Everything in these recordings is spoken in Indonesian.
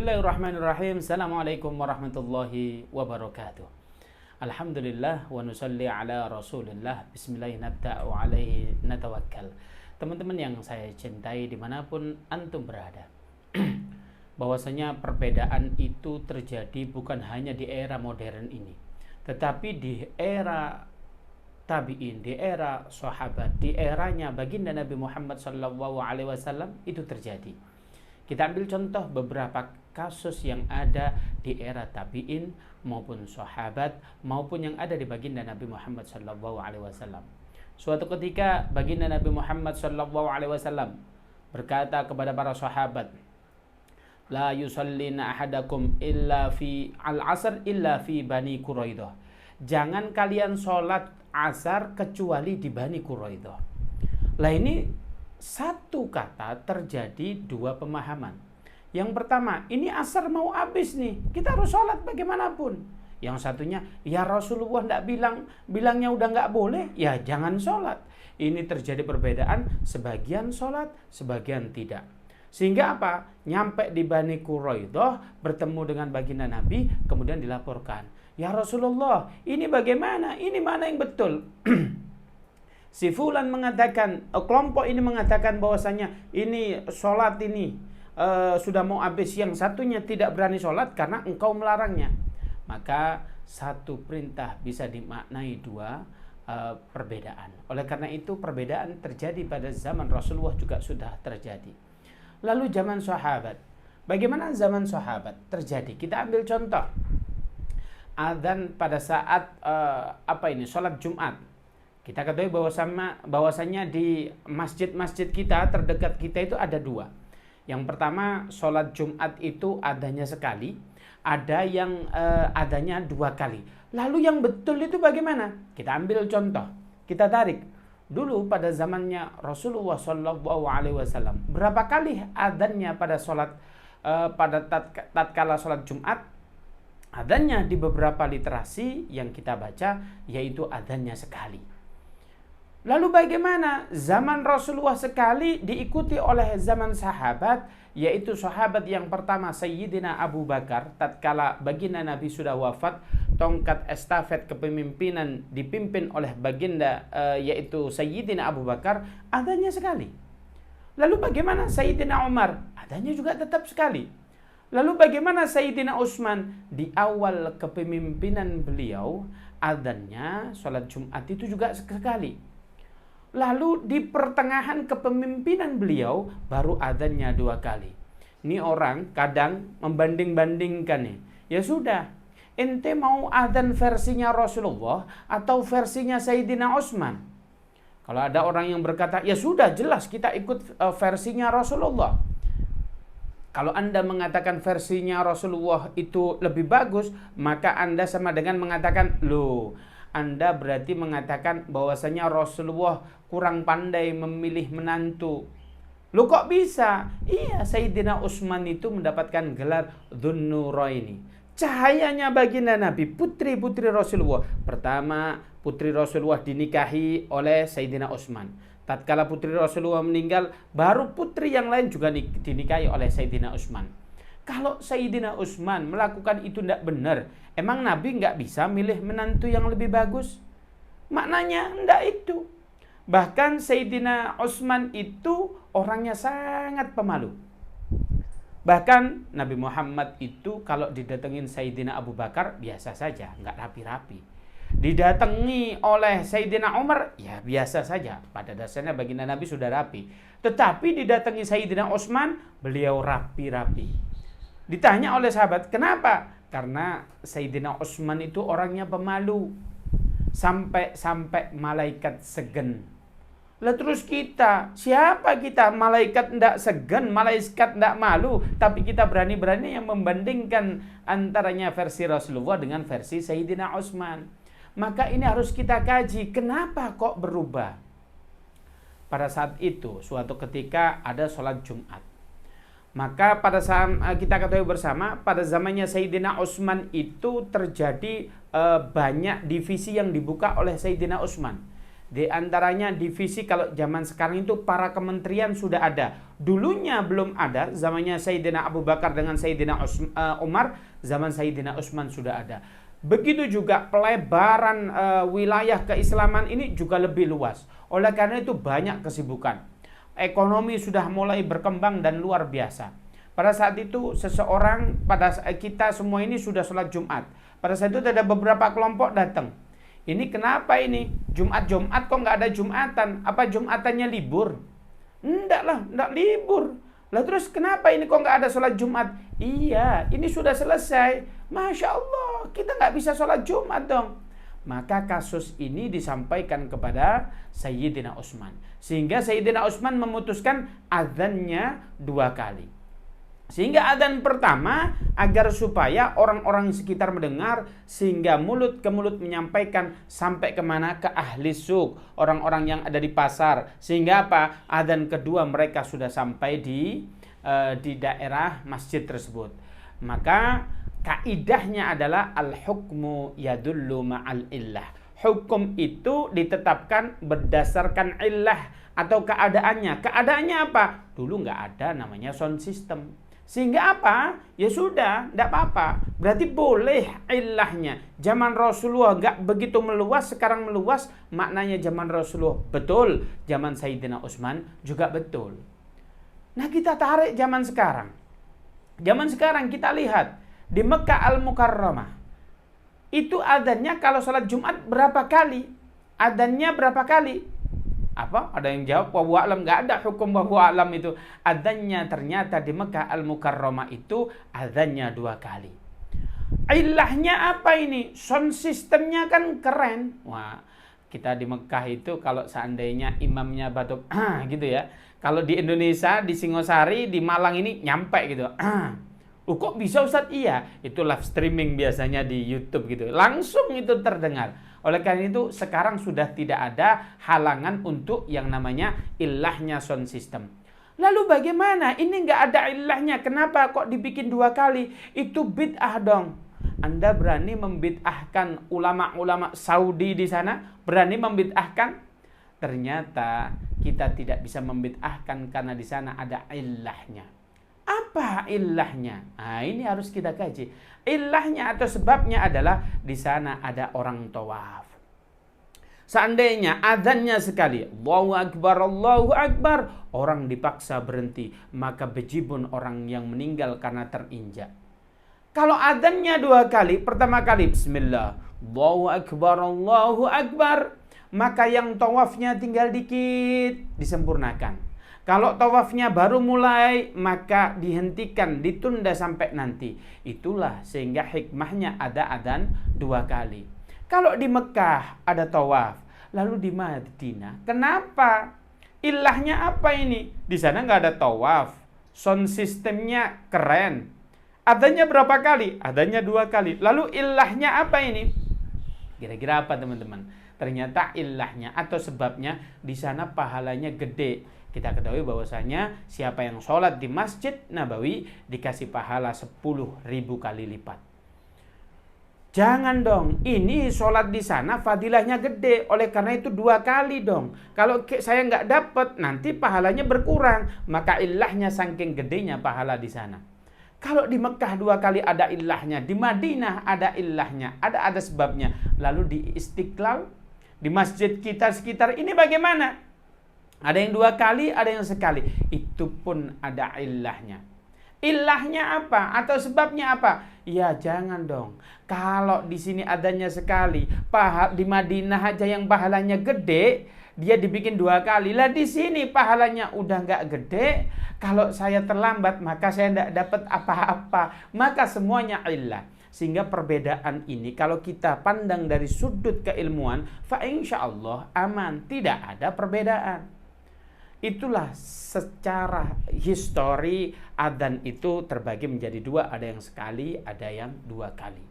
Bismillahirrahmanirrahim. Assalamualaikum warahmatullahi wabarakatuh. Alhamdulillah wa nusalli ala rasulillah. Bismillahirrahmanirrahim wa alaihi natawakkal. Teman-teman yang saya cintai dimanapun antum berada, bahwasanya perbedaan itu terjadi bukan hanya di era modern ini, tetapi di era tabi'in, di era sahabat, di eranya baginda Nabi Muhammad SAW itu terjadi. Kita ambil contoh beberapa kasus yang ada di era tabi'in maupun sahabat maupun yang ada di baginda Nabi Muhammad SAW. Suatu ketika baginda Nabi Muhammad SAW berkata kepada para sahabat, "La yusallina ahadakum illa fi al-asr illa fi Bani Quraidah." Jangan kalian sholat asar kecuali di Bani Quraidah. Lah ini satu kata terjadi dua pemahaman. Yang pertama, ini asar mau habis nih, kita harus sholat bagaimanapun. Yang satunya, ya Rasulullah tidak bilangnya udah nggak boleh, ya jangan sholat. Ini terjadi perbedaan, sebagian sholat, sebagian tidak. Sehingga apa? Nyampe di Bani Quraidah, bertemu dengan baginda Nabi, kemudian dilaporkan, ya Rasulullah, ini bagaimana? Ini mana yang betul? Si fulan mengatakan, kelompok ini mengatakan bahwasanya ini sholat ini sudah mau habis, yang satunya tidak berani sholat karena engkau melarangnya. Maka satu perintah bisa dimaknai dua perbedaan. Oleh karena itu perbedaan terjadi pada zaman Rasulullah juga sudah terjadi. Lalu zaman sahabat, bagaimana zaman sahabat terjadi? Kita ambil contoh adzan pada saat sholat Jumat. Kita ketahui bahwasanya di masjid-masjid kita terdekat kita itu ada dua. Yang pertama, sholat Jumat itu adanya sekali, ada yang adanya dua kali. Lalu yang betul itu bagaimana? Kita ambil contoh, kita tarik. Dulu pada zamannya Rasulullah SAW, berapa kali adanya pada sholat tatkala sholat Jumat? Adanya di beberapa literasi yang kita baca, yaitu adanya sekali. Lalu bagaimana? Zaman Rasulullah sekali diikuti oleh zaman sahabat, yaitu sahabat yang pertama Sayyidina Abu Bakar. Tatkala baginda Nabi sudah wafat, tongkat estafet kepemimpinan dipimpin oleh baginda yaitu Sayyidina Abu Bakar, adanya sekali. Lalu bagaimana Sayyidina Umar? Adanya juga tetap sekali. Lalu bagaimana Sayyidina Utsman? Di awal kepemimpinan beliau, adanya sholat Jumat itu juga sekali. Lalu di pertengahan kepemimpinan beliau baru adzannya dua kali. Ini orang kadang membanding-bandingkan nih. Ya sudah, ente mau adzan versinya Rasulullah atau versinya Sayyidina Utsman? Kalau ada orang yang berkata, ya sudah jelas kita ikut versinya Rasulullah. Kalau Anda mengatakan versinya Rasulullah itu lebih bagus, maka Anda sama dengan mengatakan, loh, Anda berarti mengatakan bahwasanya Rasulullah kurang pandai memilih menantu. Loh kok bisa? Iya, Sayyidina Utsman itu mendapatkan gelar Dzunnuraini. Cahayanya baginda Nabi, putri-putri Rasulullah. Pertama, putri Rasulullah dinikahi oleh Sayyidina Utsman. Tatkala putri Rasulullah meninggal, baru putri yang lain juga dinikahi oleh Sayyidina Utsman. Kalau Sayyidina Utsman melakukan itu tidak benar, emang Nabi nggak bisa milih menantu yang lebih bagus? Maknanya enggak itu. Bahkan Sayyidina Utsman itu orangnya sangat pemalu. Bahkan Nabi Muhammad itu kalau didatengin Sayyidina Abu Bakar biasa saja, nggak rapi-rapi. Didatangi oleh Sayyidina Umar, ya biasa saja. Pada dasarnya baginda Nabi sudah rapi. Tetapi didatangi Sayyidina Utsman, beliau rapi-rapi. Ditanya oleh sahabat, kenapa? Karena Sayyidina Utsman itu orangnya pemalu. Sampai malaikat segan. Lah terus kita, siapa kita? Malaikat tidak segan, malaikat tidak malu. Tapi kita berani-berani yang membandingkan antaranya versi Rasulullah dengan versi Sayyidina Utsman. Maka ini harus kita kaji, kenapa kok berubah? Pada saat itu, suatu ketika ada sholat Jumat. Maka pada saat kita ketahui bersama, pada zamannya Sayyidina Utsman itu terjadi banyak divisi yang dibuka oleh Sayyidina Utsman. Di antaranya divisi kalau zaman sekarang itu para kementerian sudah ada. Dulunya belum ada, zamannya Sayyidina Abu Bakar dengan Sayyidina Umar, zaman Sayyidina Utsman sudah ada. Begitu juga pelebaran wilayah keislaman ini juga lebih luas. Oleh karena itu banyak kesibukan. Ekonomi sudah mulai berkembang dan luar biasa. Pada saat itu kita semua ini sudah sholat Jumat. Pada saat itu ada beberapa kelompok datang. Ini kenapa ini? Jumat kok nggak ada Jumatan? Apa Jumatannya libur? Enggak libur. Lah terus kenapa ini kok nggak ada sholat Jumat? Iya, ini sudah selesai. Masya Allah, kita nggak bisa sholat Jumat dong. Maka kasus ini disampaikan kepada Sayyidina Utsman. Sehingga Sayyidina Utsman memutuskan azannya 2 kali. Sehingga adzan pertama agar supaya orang-orang sekitar mendengar, sehingga mulut ke mulut menyampaikan sampai kemana, ke ahli suk, orang-orang yang ada di pasar. Sehingga apa? Adzan kedua mereka sudah sampai di daerah masjid tersebut. Maka kaidahnya adalah al-hukmu yadullu ma'al illah. Hukum itu ditetapkan berdasarkan illah atau keadaannya. Keadaannya apa? Dulu nggak ada namanya sound system. Sehingga apa? Ya sudah, tidak apa-apa. Berarti boleh ilahnya. Zaman Rasulullah gak begitu meluas, sekarang meluas. Maknanya zaman Rasulullah betul, zaman Sayyidina Utsman juga betul. Nah kita tarik zaman sekarang. Zaman sekarang kita lihat di Mekah Al-Mukarramah. Itu adzannya kalau salat Jumat berapa kali? Adzannya berapa kali? Apa? Ada yang jawab wallahu a'lam, enggak ada hukum wallahu a'lam itu. Adzannya ternyata di Mekah Al-Mukarramah itu adzannya 2 kali. Ilahnya apa ini? Sound sistemnya kan keren. Wah, kita di Mekah itu kalau seandainya imamnya batuk gitu ya. Kalau di Indonesia, di Singosari, di Malang ini nyampe gitu. Kok bisa Ustaz? Iya, itu live streaming biasanya di YouTube gitu. Langsung itu terdengar. Oleh karena itu sekarang sudah tidak ada halangan untuk yang namanya ilahnya sound system. Lalu bagaimana? Ini nggak ada ilahnya. Kenapa kok dibikin 2 kali? Itu bid'ah dong. Anda berani membid'ahkan ulama-ulama Saudi di sana? Berani membid'ahkan? Ternyata kita tidak bisa membid'ahkan karena di sana ada ilahnya. Apa ilahnya? Nah, ini harus kita kaji. Ilahnya atau sebabnya adalah di sana ada orang tawaf. Seandainya adzannya sekali, Allahu Akbar, orang dipaksa berhenti, maka bejibun orang yang meninggal karena terinjak. Kalau adzannya 2 kali, pertama kali bismillah, Allahu Akbar, maka yang tawafnya tinggal dikit disempurnakan. Kalau tawafnya baru mulai, maka dihentikan, ditunda sampai nanti. Itulah sehingga hikmahnya ada adzan 2 kali. Kalau di Mekah ada tawaf, lalu di Madinah, kenapa? Ilahnya apa ini? Di sana nggak ada tawaf, sound sistemnya keren. Adzannya berapa kali? Adzannya 2 kali. Lalu ilahnya apa ini? Kira-kira apa teman-teman? Ternyata ilahnya atau sebabnya di sana pahalanya gede. Kita ketahui bahwasanya siapa yang sholat di Masjid Nabawi dikasih pahala 10.000 kali lipat. Jangan dong, ini sholat di sana fadilahnya gede. Oleh karena itu 2 kali dong. Kalau saya nggak dapat, nanti pahalanya berkurang. Maka ilahnya saking gedenya pahala di sana. Kalau di Mekah 2 kali ada ilahnya, di Madinah ada ilahnya, ada sebabnya. Lalu di Istiqlal, di masjid kita sekitar ini bagaimana? Ada yang 2 kali, ada yang sekali. Itu pun ada ilahnya. Ilahnya apa? Atau sebabnya apa? Ya jangan dong. Kalau di sini adanya sekali, di Madinah aja yang pahalanya gede, dia dibikin 2 kali. Lah di sini pahalanya udah nggak gede. Kalau saya terlambat, maka saya tidak dapat apa-apa. Maka semuanya ilah. Sehingga perbedaan ini kalau kita pandang dari sudut keilmuan, fa insyaallah aman, tidak ada perbedaan. Itulah secara histori adzan itu terbagi menjadi 2, ada yang sekali, ada yang 2 kali.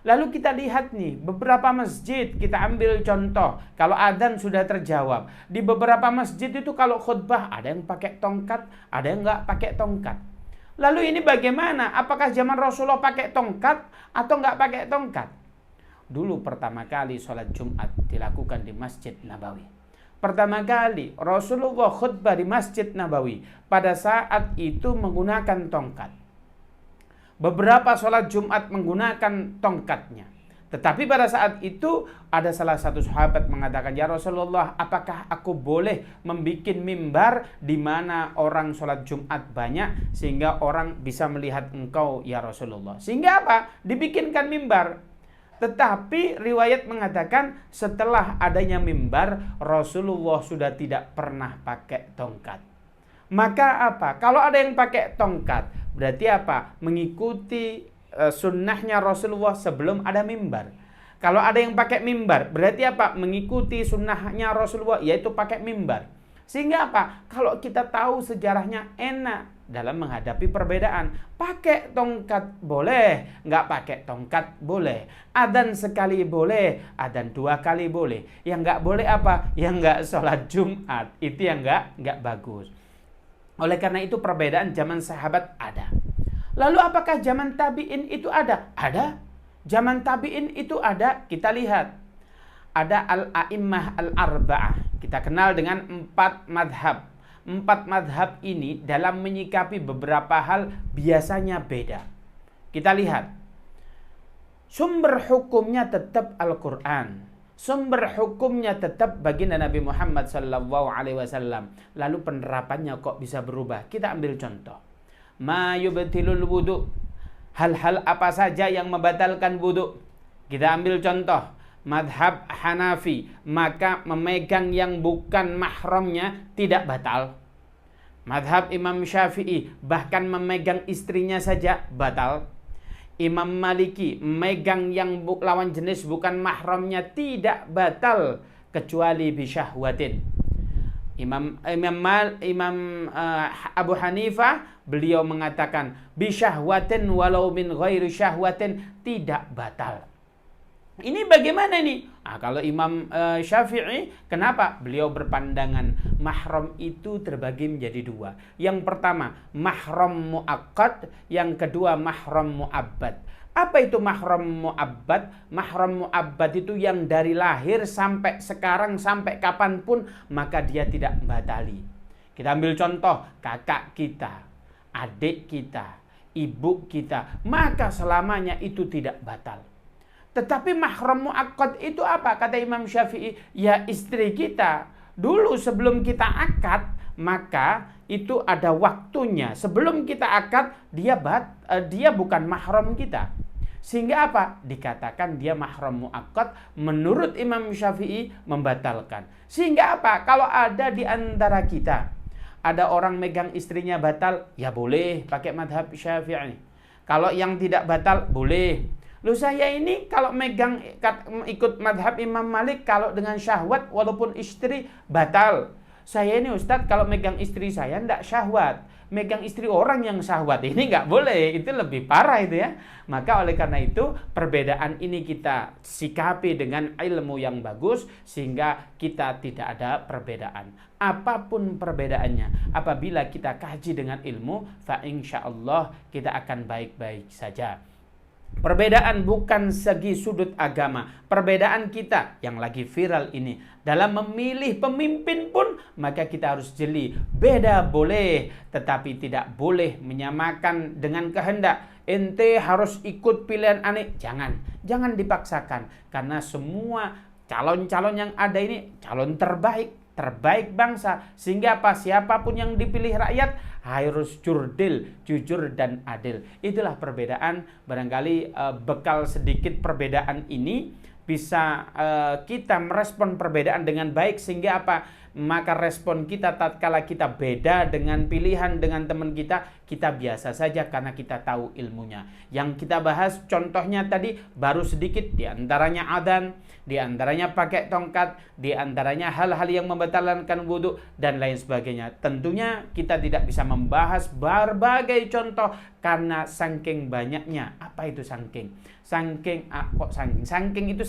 Lalu kita lihat nih, beberapa masjid, kita ambil contoh, kalau adzan sudah terjawab. Di beberapa masjid itu kalau khutbah, ada yang pakai tongkat, ada yang nggak pakai tongkat. Lalu ini bagaimana? Apakah zaman Rasulullah pakai tongkat atau nggak pakai tongkat? Dulu pertama kali sholat Jumat dilakukan di Masjid Nabawi. pertama kali Rasulullah khutbah di Masjid Nabawi, pada saat itu menggunakan tongkat. Beberapa sholat Jumat menggunakan tongkatnya. Tetapi pada saat itu ada salah satu sahabat mengatakan, "Ya Rasulullah, apakah aku boleh membuat mimbar di mana orang sholat Jumat banyak sehingga orang bisa melihat engkau ya Rasulullah?" Sehingga apa? Dibikinkan mimbar. Tetapi riwayat mengatakan setelah adanya mimbar, Rasulullah sudah tidak pernah pakai tongkat. Maka apa? Kalau ada yang pakai tongkat, berarti apa? Mengikuti sunnahnya Rasulullah sebelum ada mimbar. Kalau ada yang pakai mimbar, berarti apa? Mengikuti sunnahnya Rasulullah, yaitu pakai mimbar. Sehingga apa? Kalau kita tahu sejarahnya, enak dalam menghadapi perbedaan. Pakai tongkat boleh, nggak pakai tongkat boleh. Adzan sekali boleh, adzan 2 kali boleh. Yang nggak boleh apa? Yang nggak sholat Jumat. Itu yang nggak bagus. Oleh karena itu perbedaan zaman sahabat ada. Lalu apakah zaman tabi'in itu ada? Ada. Zaman tabi'in itu ada. Kita lihat. Ada al-a'immah al-arba'ah. Kita kenal dengan 4 madhab. 4 madhab ini dalam menyikapi beberapa hal biasanya beda. Kita lihat. Sumber hukumnya tetap Al-Quran. Sumber hukumnya tetap baginda Nabi Muhammad SAW. Lalu penerapannya kok bisa berubah? Kita ambil contoh. Ma yubtilul wudu, hal-hal apa saja yang membatalkan wudu. Kita ambil contoh madhab Hanafi, maka memegang yang bukan mahramnya tidak batal. Madhab Imam Syafi'i, bahkan memegang istrinya saja batal. Imam Maliki, memegang yang lawan jenis bukan mahramnya tidak batal kecuali bisyahwatin. Imam Abu Hanifah, beliau mengatakan bisyahwatin walau min ghairi syahwatin tidak batal. Ini bagaimana nih? Kalau Imam Syafi'i, kenapa? Beliau berpandangan mahram itu terbagi menjadi 2. Yang pertama mahram muakkad, yang kedua mahram muabbad. Apa itu mahram mu'abbad? Mahram mu'abbad itu yang dari lahir sampai sekarang, sampai kapanpun, maka dia tidak membatali. Kita ambil contoh, kakak kita, adik kita, ibu kita, maka selamanya itu tidak batal. Tetapi mahram mu'akkad itu apa? Kata Imam Syafi'i, ya istri kita. Dulu sebelum kita akad, maka itu ada waktunya. Sebelum kita akad, dia bukan mahram kita. Sehingga apa? Dikatakan dia mahram muakkad, menurut Imam Syafi'i membatalkan. Sehingga apa? Kalau ada di antara kita, ada orang megang istrinya batal, ya boleh pakai madhab Syafi'i. Kalau yang tidak batal, boleh. Lu saya ini kalau megang ikut madhab Imam Malik, kalau dengan syahwat walaupun istri batal. Saya ini Ustadz kalau megang istri saya enggak syahwat, megang istri orang yang syahwat, ini enggak boleh, itu lebih parah itu ya. Maka oleh karena itu perbedaan ini kita sikapi dengan ilmu yang bagus sehingga kita tidak ada perbedaan. Apapun perbedaannya, apabila kita kaji dengan ilmu, fa insyaallah kita akan baik-baik saja. Perbedaan bukan segi sudut agama. Perbedaan kita yang lagi viral ini dalam memilih pemimpin pun, maka kita harus jeli. Beda boleh, tetapi tidak boleh menyamakan dengan kehendak. Ente harus ikut pilihan aneh. Jangan dipaksakan. Karena semua calon-calon yang ada ini calon terbaik bangsa. Sehingga apa? Siapapun yang dipilih rakyat harus jujur dan adil. Itulah perbedaan. Barangkali bekal sedikit perbedaan ini bisa kita merespon perbedaan dengan baik. Sehingga apa? Maka respon kita tatkala kita beda dengan pilihan dengan teman kita biasa saja karena kita tahu ilmunya. Yang kita bahas contohnya tadi baru sedikit, di antaranya adzan, di antaranya pakai tongkat, di antaranya hal-hal yang membatalkan wudu dan lain sebagainya. Tentunya kita tidak bisa membahas berbagai contoh karena saking banyaknya. Apa itu saking? Saking itu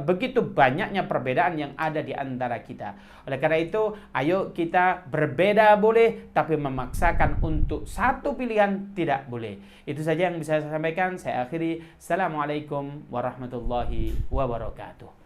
begitu banyaknya perbedaan yang ada di antara kita. Oleh karena itu, ayo kita berbeda boleh, tapi memaksakan untuk satu pilihan tidak boleh. Itu saja yang bisa saya sampaikan. Saya akhiri. Assalamualaikum warahmatullahi wabarakatuh.